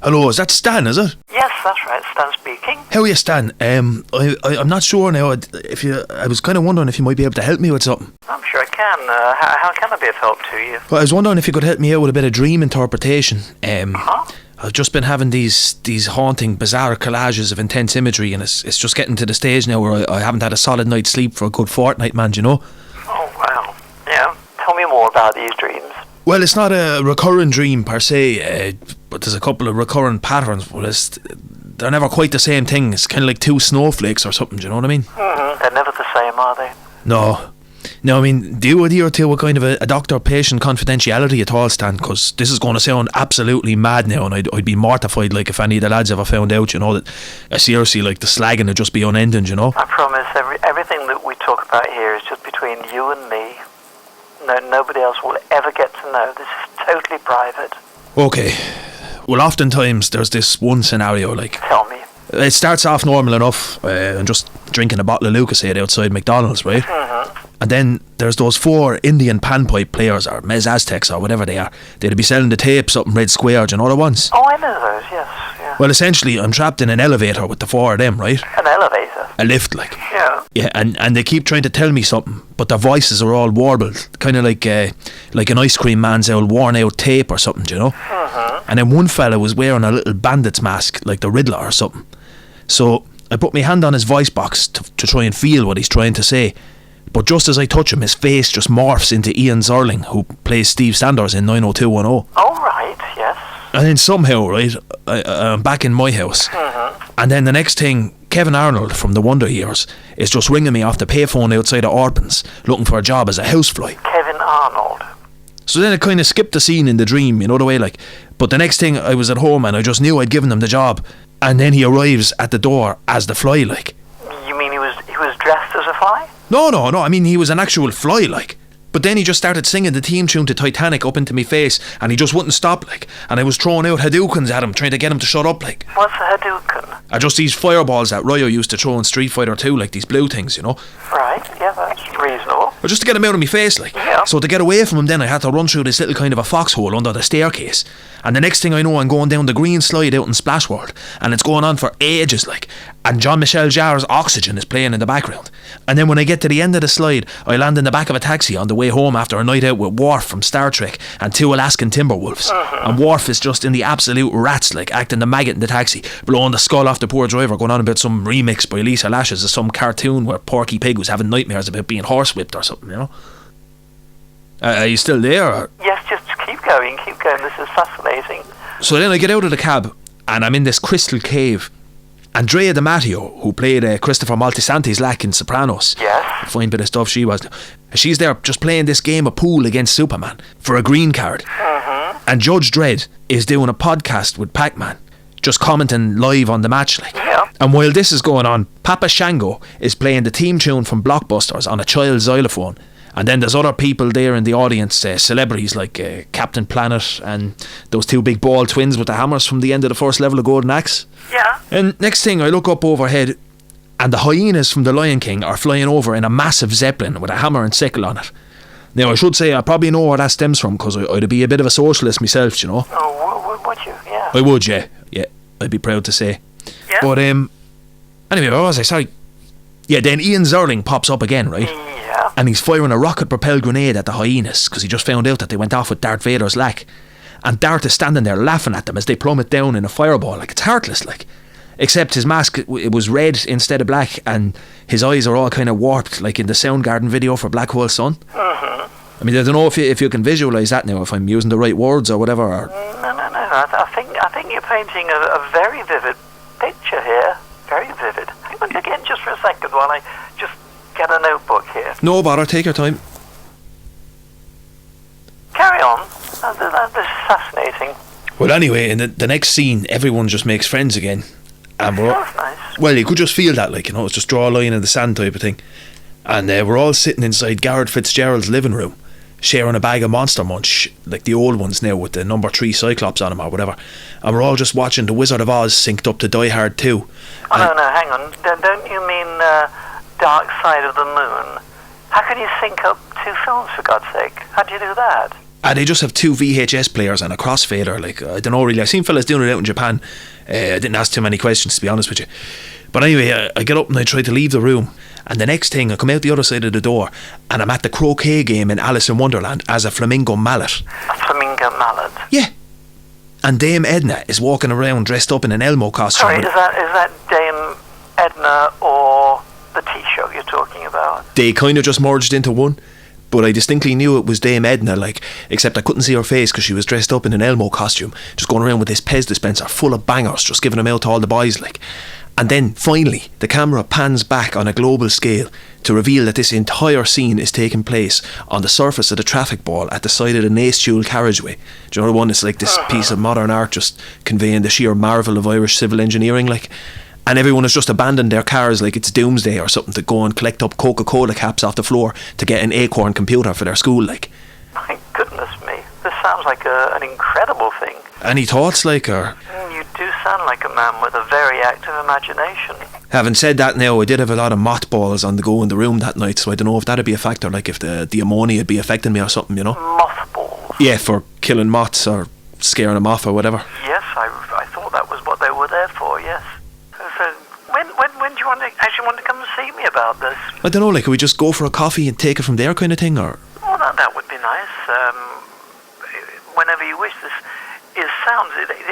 Hello, is that Stan, is it? Yes, that's right, Stan speaking. How are you, Stan? I'm not sure now. I was kind of wondering if you might be able to help me with something. I'm sure I can. How can I be of help to you? Well, I was wondering if you could help me out with a bit of dream interpretation. I've just been having these haunting, bizarre collages of intense imagery, and it's just getting to the stage now where I haven't had a solid night's sleep for a good fortnight, man, you know? Oh, wow. Yeah. Tell me more about these dreams. Well, it's not a recurring dream per se, but there's a couple of recurrent patterns, but they're never quite the same thing. It's kind of like two snowflakes or something, do you know what I mean? Mm-hmm. They're never the same, are they? No, I mean, do you adhere to a kind of a doctor-patient confidentiality at all, Stan? Because this is going to sound absolutely mad now, and I'd be mortified, like, if any of the lads ever found out, you know, that seriously, like, the slagging would just be unending, you know? I promise everything that we talk about here is just between you and me. No, nobody else will ever get to know. This is totally private. Okay. Well, oftentimes there's this one scenario, like... Tell me. It starts off normal enough, and just drinking a bottle of Lucasade outside McDonald's, right? Mm-hmm. And then there's those 4 Indian panpipe players, or Mez Aztecs, or whatever they are. They'd be selling the tapes up in Red Square, do you know the ones? Oh, I know those, yes. Yeah. Well, essentially, I'm trapped in an elevator with the 4 of them, right? An elevator? A lift, like. Yeah. Yeah, and they keep trying to tell me something, but their voices are all warbled, kind of like an ice cream man's old worn-out tape or something, do you know? Mm-hmm. And then one fella was wearing a little bandit's mask, like the Riddler or something. So I put my hand on his voice box to try and feel what he's trying to say. But just as I touch him, his face just morphs into Ian Zerling, who plays Steve Sanders in 90210. Oh, right, yes. And then somehow, right, I'm back in my house. Mm-hmm. And then the next thing, Kevin Arnold from the Wonder Years is just ringing me off the payphone outside of Orpans, looking for a job as a housefly. Kevin Arnold. So then it kind of skipped the scene in the dream, you know the way, like. But the next thing, I was at home and I just knew I'd given him the job. And then he arrives at the door as the fly, like. You mean he was dressed as a fly? No, I mean he was an actual fly, like. But then he just started singing the theme tune to Titanic up into me face, and he just wouldn't stop, like. And I was throwing out Hadoukens at him, trying to get him to shut up, like. What's a Hadouken? Just these fireballs that Ryo used to throw in Street Fighter 2, like these blue things, you know. Right, yeah, that's reasonable. But just to get him out of my face, like. Yeah. So to get away from him then, I had to run through this little kind of a foxhole under the staircase. And the next thing I know, I'm going down the green slide out in Splash World, and it's going on for ages, like. And Jean-Michel Jarre's Oxygen is playing in the background. And then when I get to the end of the slide, I land in the back of a taxi on the way home after a night out with Worf from Star Trek and 2 Alaskan Timberwolves. Mm-hmm. And Worf is just in the absolute rats, like, acting the maggot in the taxi, blowing the skull off the poor driver, going on about some remix by Lisa Lashes of some cartoon where Porky Pig was having nightmares about being horsewhipped or something, you know. Are you still there? Or? Yes, just keep going, this is fascinating. So then I get out of the cab, and I'm in this crystal cave. Andrea D'Amato, who played Christopher Moltisanti's lack in Sopranos. Yes. A fine bit of stuff she was. She's there just playing this game of pool against Superman for a green card. Mm-hmm. And Judge Dredd is doing a podcast with Pac-Man, just commenting live on the match, like. Yeah. And while this is going on, Papa Shango is playing the theme tune from Blockbusters on a child's xylophone. And then there's other people there in the audience, celebrities like Captain Planet and those 2 big bald twins with the hammers from the end of the first level of Golden Axe. Yeah. And next thing, I look up overhead, and the hyenas from The Lion King are flying over in a massive zeppelin with a hammer and sickle on it. Now, I should say I probably know where that stems from, because I'd be a bit of a socialist myself, you know. Oh, would you? Yeah. I would, yeah. Yeah, I'd be proud to say. Yeah. But, anyway, what was I? Sorry. Yeah, then Ian Zerling pops up again, right? Yeah. And he's firing a rocket-propelled grenade at the hyenas, because he just found out that they went off with Darth Vader's lack. And Darth is standing there laughing at them as they plummet down in a fireball, like. It's heartless, like. Except his mask, it was red instead of black, and his eyes are all kind of warped, like in the Soundgarden video for Black Hole Sun. Mm-hmm. I mean, I don't know if you can visualise that now, if I'm using the right words or whatever. Or... No. I think you're painting a very vivid picture here. Very vivid. Hang on again just for a second while I just get a notebook here. No bother, take your time. Carry on. This is fascinating. Well, anyway, in the next scene, everyone just makes friends again. And That's nice. Well, you could just feel that, like, you know, it's just draw a line in the sand type of thing. And we're all sitting inside Garrett Fitzgerald's living room, sharing a bag of Monster Munch, like the old ones now with the number 3 Cyclops on them or whatever. And we're all just watching The Wizard of Oz synced up to Die Hard 2. Oh, no, hang on. Don't you mean Dark Side of the Moon? How can you sync up 2 films, for God's sake? How do you do that? They just have 2 VHS players and a crossfader. Like, I don't know really. I've seen fellas doing it out in Japan. I didn't ask too many questions, to be honest with you. But anyway, I get up and I try to leave the room, and the next thing I come out the other side of the door and I'm at the croquet game in Alice in Wonderland as a flamingo mallet. A flamingo mallet? Yeah. And Dame Edna is walking around dressed up in an Elmo costume. Sorry, is that Dame Edna or the T-shirt you're talking about? They kind of just merged into one, but I distinctly knew it was Dame Edna, like, except I couldn't see her face because she was dressed up in an Elmo costume, just going around with this Pez dispenser full of bangers, just giving them out to all the boys, like. And then, finally, the camera pans back on a global scale to reveal that this entire scene is taking place on the surface of the traffic ball at the side of the Nace Jewel carriageway. Do you know the one? It's like this piece of modern art just conveying the sheer marvel of Irish civil engineering, like. And everyone has just abandoned their cars like it's doomsday or something to go and collect up Coca-Cola caps off the floor to get an Acorn computer for their school, like. My goodness me, this sounds like an incredible thing. Any thoughts, like, or...? You do sound like a man with a very active imagination. Having said that now, I did have a lot of mothballs on the go in the room that night, so I don't know if that'd be a factor, like if the ammonia would be affecting me or something, you know? Mothballs? Yeah, for killing moths or scaring them off or whatever. Yes, I thought that was what they were there for, yes. So when do you actually want to come and see me about this? I don't know, like, could we just go for a coffee and take it from there kind of thing, or...? Oh, that would be nice. Whenever you wish. It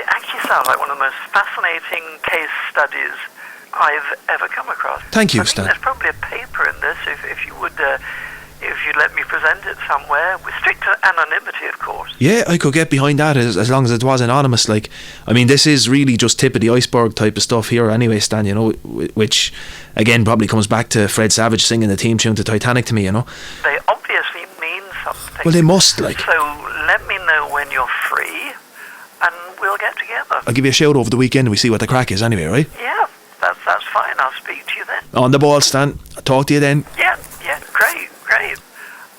actually sounds like one of the most fascinating case studies I've ever come across. Thank you, I think Stan. there's probably a paper in this, if you'd let me present it somewhere, with strict anonymity, of course. Yeah, I could get behind that as long as it was anonymous, like. I mean, this is really just tip of the iceberg type of stuff here anyway, Stan, you know, which, again, probably comes back to Fred Savage singing the theme tune to Titanic to me, you know. They obviously mean something. Well, they must, like. So let me know when you're free, and we'll get together. I'll give you a shout over the weekend and we see what the crack is anyway, right? Yeah, that's fine. I'll speak to you then. On the ball, Stan. I'll talk to you then. Yeah.